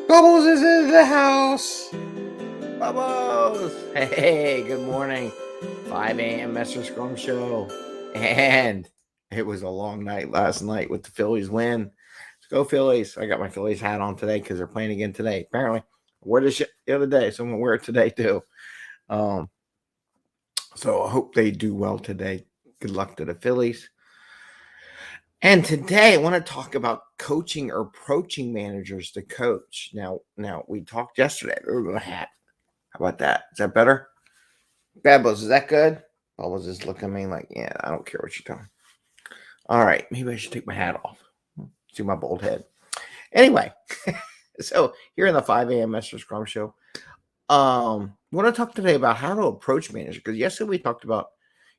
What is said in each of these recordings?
Bubbles is in the house. Bubbles. Hey, good morning. 5 a.m. Mester Scrum Show. And it was a long night last night with the Phillies win. Let's go Phillies. I got my Phillies hat on today because they're playing again today. Apparently, I wore this shit the other day, so I'm going to wear it today too. So I hope they do well today. Good luck to the Phillies. And today I want to talk about coaching or approaching managers to coach. Now we talked yesterday. How about that? Is that better? Babbles, is that good? Bubbles is looking at me like, yeah, I don't care what you're doing. All right, maybe I should take my hat off. See my bald head. Anyway, so here in the 5 a.m. Mester Scrum Show, I want to talk today about how to approach managers. Because yesterday we talked about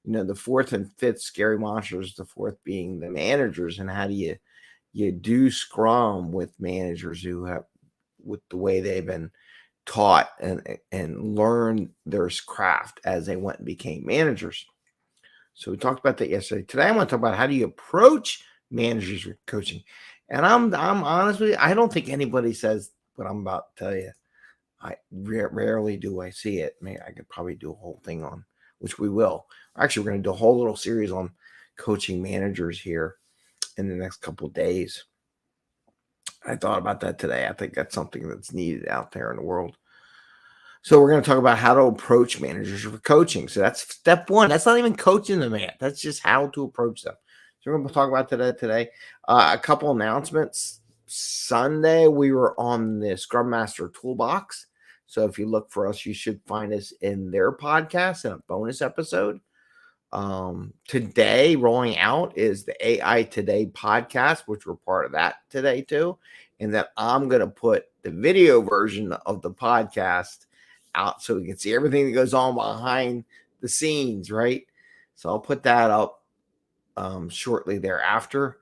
the fourth and fifth scary monsters, the fourth being the managers, and how do you do Scrum with managers who have with the way they've been taught and learned their craft as they went and became managers. So we talked about that yesterday. Today I want to talk about how do you approach managers with coaching. And I'm honest with you, I don't think anybody says what I'm about to tell you. I rarely do I see it. Maybe I could probably do a whole thing on, which we will. Actually, we're going to do a whole little series on coaching managers here in the next couple of days. I thought about that today. I think that's something that's needed out there in the world. So we're going to talk about how to approach managers for coaching. So that's step one. That's not even coaching the man. That's just how to approach them. So we're going to talk about that today. A couple announcements. Sunday, we were on the Scrum Master Toolbox. So if you look for us, you should find us in their podcast in a bonus episode. Today, rolling out is the AI Today podcast, which we're part of that today too. And then I'm going to put the video version of the podcast out so we can see everything that goes on behind the scenes, right? So I'll put that up shortly thereafter.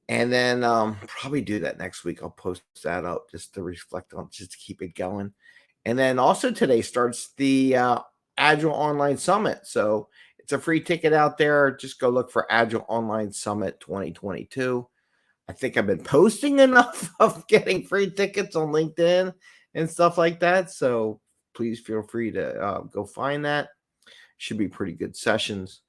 And then probably do that next week. I'll post that up just to reflect on, just to keep it going. And then also today starts the Agile Online Summit. So it's a free ticket out there. Just go look for Agile Online Summit 2022. I think I've been posting enough of getting free tickets on LinkedIn and stuff like that. So please feel free to go find that. Should be pretty good sessions.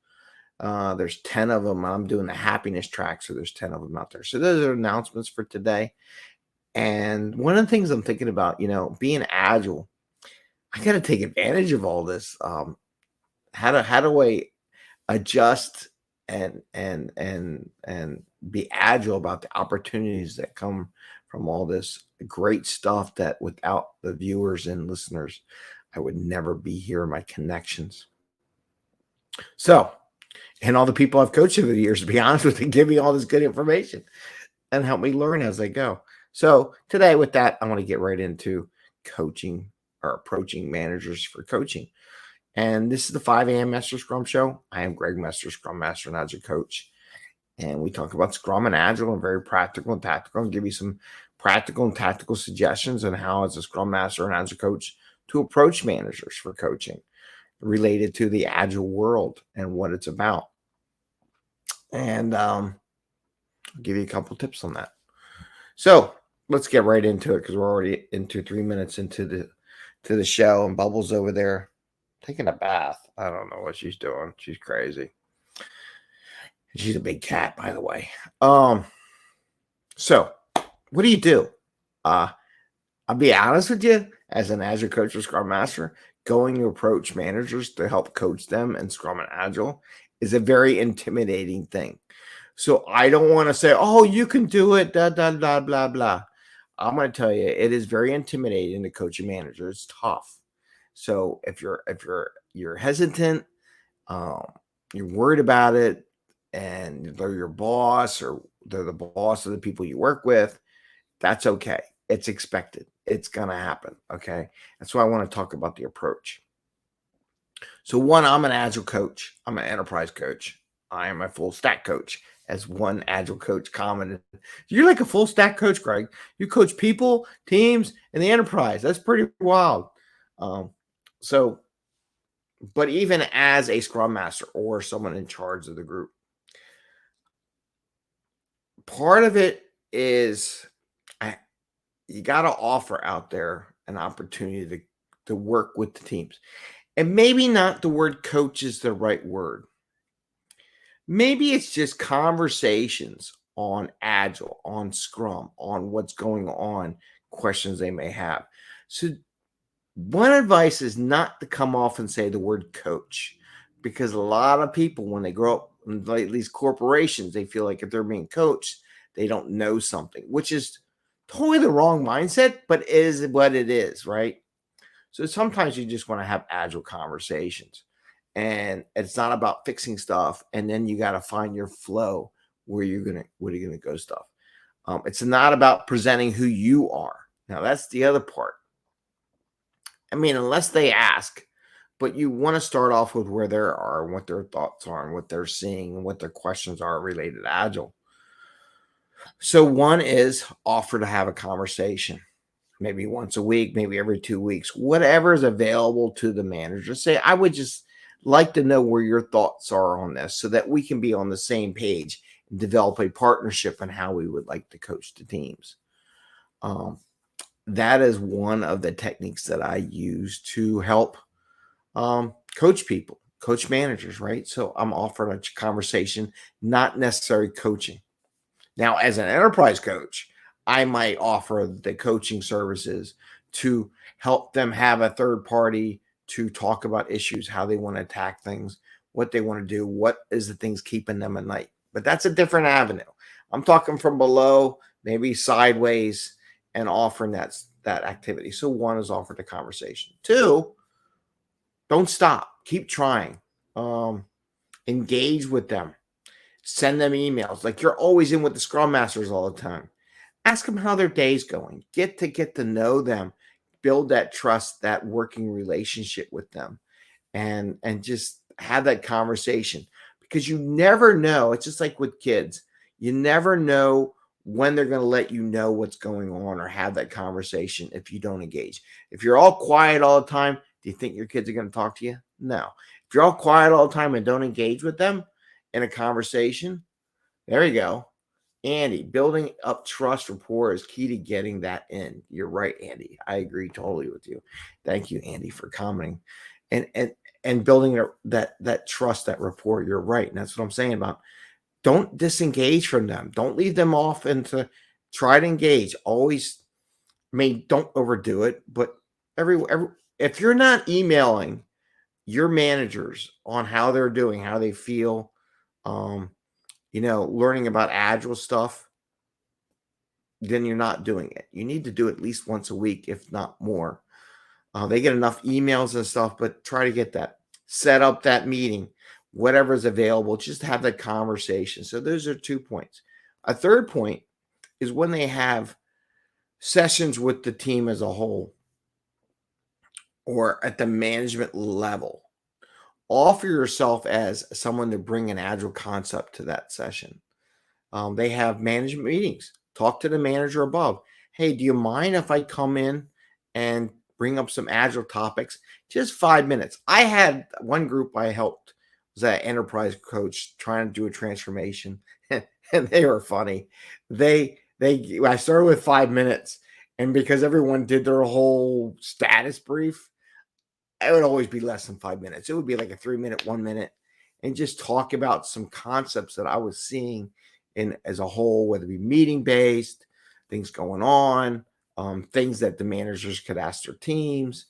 There's 10 of them. I'm doing the happiness track, so there's 10 of them out there. So those are announcements for today. And one of the things I'm thinking about, being agile, I got to take advantage of all this. How do I adjust and be agile about the opportunities that come from all this great stuff that without the viewers and listeners, I would never be here in my connections. So, and all the people I've coached over the years, to be honest with you, give me all this good information and help me learn as I go. So today with that, I want to get right into coaching or approaching managers for coaching. And this is the 5 a.m. Mester Scrum Show. I am Greg Mester, Scrum Master and Agile Coach. And we talk about Scrum and Agile and very practical and tactical, and give you some practical and tactical suggestions on how, as a Scrum Master and Agile Coach, to approach managers for coaching related to the Agile world and what it's about. And I'll give you a couple tips on that. So let's get right into it because we're already into 3 minutes into the show, and Bubbles over there taking a bath. I don't know what she's doing. She's crazy. She's a big cat, by the way. So what do you do? I'll be honest with you, as an Agile coach or Scrum Master, going to approach managers to help coach them in Scrum and Agile is a very intimidating thing. So I don't want to say, oh, you can do it, blah, blah, blah, blah, blah. I'm going to tell you, it is very intimidating to coach a manager. It's tough. So if you're hesitant, you're worried about it, and they're your boss or they're the boss of the people you work with, that's okay. It's expected. It's going to happen. Okay. That's why I want to talk about the approach. So one, I'm an Agile coach. I'm an enterprise coach. I am a full stack coach, as one Agile coach commented. You're like a full stack coach, Greg. You coach people, teams, and the enterprise. That's pretty wild. But even as a Scrum Master or someone in charge of the group, part of it is you got to offer out there an opportunity to work with the teams. And maybe not the word coach is the right word. Maybe it's just conversations on Agile, on Scrum, on what's going on, questions they may have. So, one advice is not to come off and say the word coach, because a lot of people, when they grow up in like these corporations, they feel like if they're being coached, they don't know something, which is totally the wrong mindset, but is what it is, right? So sometimes you just want to have agile conversations, and it's not about fixing stuff. And then you got to find your flow where you're gonna go stuff. It's not about presenting who you are. Now that's the other part. I mean, unless they ask, but you want to start off with where they are and what their thoughts are and what they're seeing and what their questions are related to agile. So one is offer to have a conversation, maybe once a week, maybe every 2 weeks, whatever is available to the manager. Say, I would just like to know where your thoughts are on this so that we can be on the same page and develop a partnership on how we would like to coach the teams. That is one of the techniques that I use to help coach people, coach managers, right? So I'm offering a conversation, not necessarily coaching. Now, as an enterprise coach, I might offer the coaching services to help them have a third party to talk about issues, how they want to attack things, what they want to do, what is the things keeping them at night. But that's a different avenue. I'm talking from below, maybe sideways, and offering that activity. So one is offer the conversation. Two, don't stop. Keep trying. Engage with them. Send them emails. Like you're always in with the Scrum Masters all the time. Ask them how their day's going. Get to know them. Build that trust, that working relationship with them, and just have that conversation, because you never know. It's just like with kids. You never know when they're going to let you know what's going on or have that conversation if you don't engage. If you're all quiet all the time, do you think your kids are going to talk to you? No. If you're all quiet all the time and don't engage with them in a conversation, there you go. Andy, building up trust rapport is key to getting that in. You're right, Andy. I agree totally with you. Thank you, Andy, for commenting. And building that trust, that rapport. You're right. And that's what I'm saying about don't disengage from them. Don't leave them off, and to try to engage. Always, I mean, don't overdo it, but every if you're not emailing your managers on how they're doing, how they feel, learning about agile stuff, then you're not doing it. You need to do it at least once a week, if not more. They get enough emails and stuff, but try to get that. Set up that meeting, whatever is available, just have that conversation. So those are 2 points. A third point is when they have sessions with the team as a whole or at the management level, offer yourself as someone to bring an agile concept to that session. They have management meetings. Talk to the manager above. Hey, do you mind if I come in and bring up some agile topics? Just 5 minutes. I had one group I helped, was an enterprise coach trying to do a transformation, and they were funny. I started with 5 minutes, and because everyone did their whole status brief, it would always be less than 5 minutes. It would be like a 3 minute, 1 minute, and just talk about some concepts that I was seeing in as a whole, whether it be meeting based, things going on, things that the managers could ask their teams,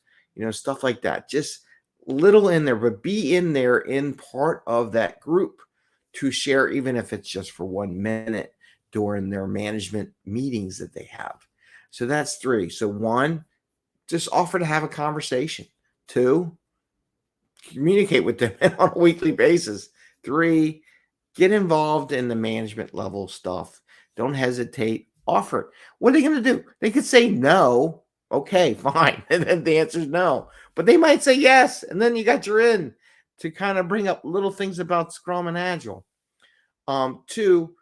stuff like that. Just little in there, but be in there in part of that group to share, even if it's just for 1 minute during their management meetings that they have. So that's three. So one, just offer to have a conversation. Two, communicate with them on a weekly basis. Three, get involved in the management level stuff. Don't hesitate. Offer it. What are they going to do? They could say no. Okay, fine. And then the answer is no. But they might say yes. And then you got your in to kind of bring up little things about Scrum and Agile. Two,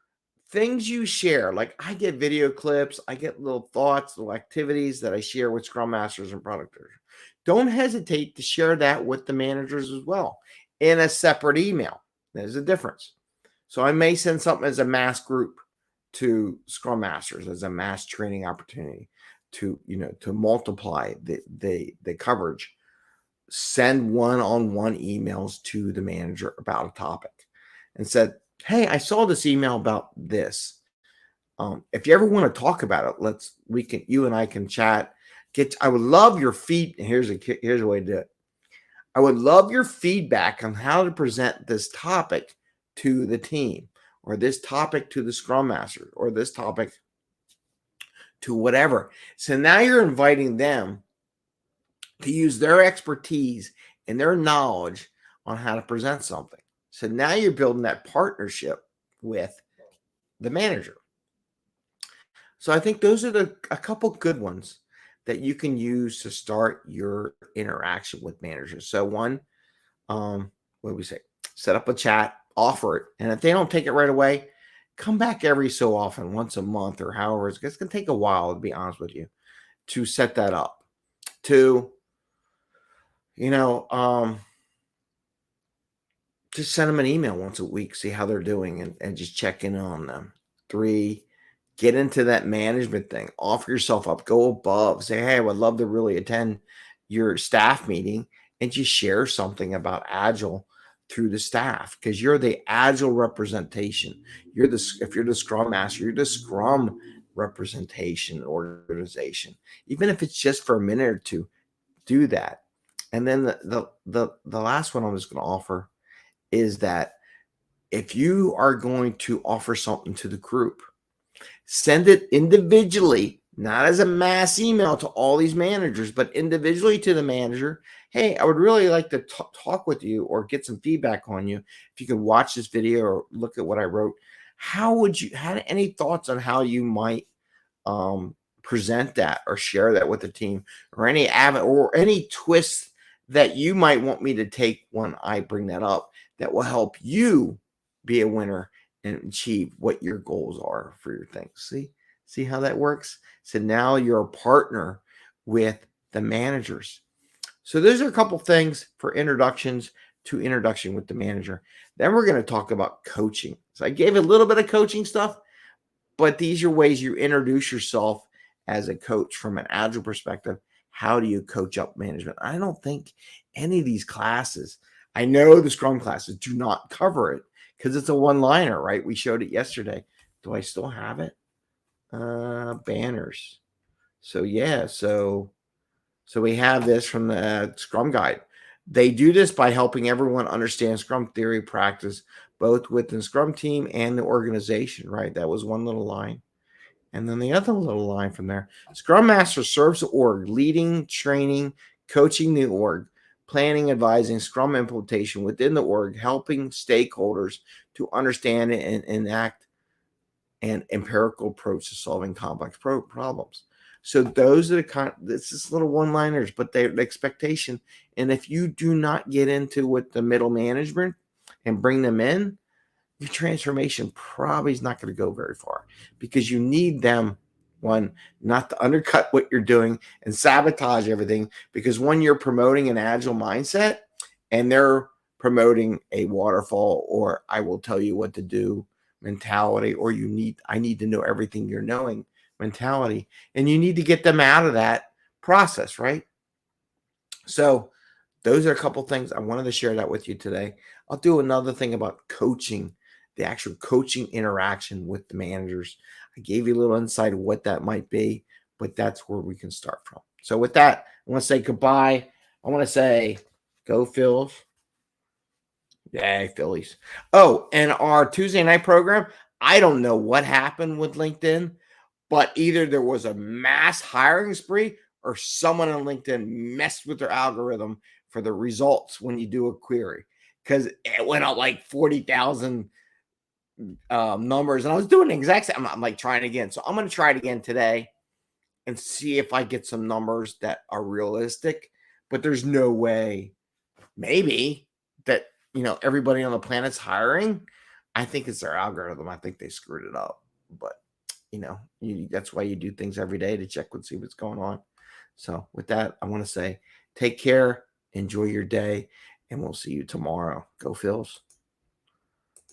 things you share. Like I get video clips. I get little thoughts, little activities that I share with Scrum Masters and product owners. Don't hesitate to share that with the managers as well in a separate email. There's a difference. So I may send something as a mass group to Scrum Masters as a mass training opportunity. to multiply the coverage, send one-on-one emails to the manager about a topic and said, hey, I saw this email about this. If you ever want to talk about it, you and I can chat. I would love your here's a way to do it. I would love your feedback on how to present this topic to the team, or this topic to the Scrum Master, or this topic to whatever. So now you're inviting them to use their expertise and their knowledge on how to present something. So now you're building that partnership with the manager. So I think those are a couple good ones that you can use to start your interaction with managers. So one, what do we say? Set up a chat, offer it. And if they don't take it right away, come back every so often, once a month or however. It's going to take a while, to be honest with you, to set that up. Two, just send them an email once a week, see how they're doing, and just check in on them. Three, get into that management thing. Offer yourself up. Go above. Say, hey, I would love to really attend your staff meeting and just share something about Agile through the staff, because you're the Agile representation. If you're the Scrum Master, you're the Scrum representation organization. Even if it's just for a minute or two, do that. And then the last one I'm just going to offer is that if you are going to offer something to the group, send it individually, not as a mass email to all these managers, but individually to the manager. Hey, I would really like to talk with you or get some feedback on you. If you could watch this video or look at what I wrote, how would you have any thoughts on how you might present that or share that with the team, or any twists that you might want me to take when I bring that up that will help you be a winner and achieve what your goals are for your things. See how that works? So now you're a partner with the managers. So those are a couple things for introduction with the manager. Then we're going to talk about coaching. So I gave a little bit of coaching stuff, but these are ways you introduce yourself as a coach from an Agile perspective. How do you coach up management? I don't think any of these classes, I know the Scrum classes do not cover it because it's a one-liner, right? We showed it yesterday. Do I still have it? Banners. So yeah, so we have this from the Scrum Guide. They do this by helping everyone understand Scrum theory practice, both within the Scrum team and the organization, right? That was one little line. And then the other little line from there, Scrum Master serves the org, leading, training, coaching the org, planning, advising, Scrum implementation within the org, helping stakeholders to understand and enact an empirical approach to solving complex problems. So those are this is little one-liners, but they're the expectation. And if you do not get into with the middle management and bring them in, your transformation probably is not going to go very far, because you need them, one, not to undercut what you're doing and sabotage everything, because when you're promoting an Agile mindset and they're promoting a waterfall or I will tell you what to do mentality, or I need to know everything you're knowing mentality, and you need to get them out of that process, right? So those are a couple things I wanted to share that with you today. I'll do another thing about coaching, the actual coaching interaction with the managers. I gave you a little insight of what that might be, but that's where we can start from. So with that, I want to say goodbye. I want to say go Phils. Yay, Phillies. Oh, and our Tuesday night program, I don't know what happened with LinkedIn, but either there was a mass hiring spree or someone on LinkedIn messed with their algorithm for the results when you do a query, because it went out like 40,000 numbers. And I was doing the exact same. I'm like trying again. So I'm going to try it again today and see if I get some numbers that are realistic. But there's no way, maybe, that everybody on the planet's hiring. I think it's their algorithm. I think they screwed it up. But that's why you do things every day, to check and see what's going on. So with that, I want to say take care, enjoy your day, and we'll see you tomorrow. Go Phils.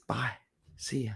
Bye. See ya.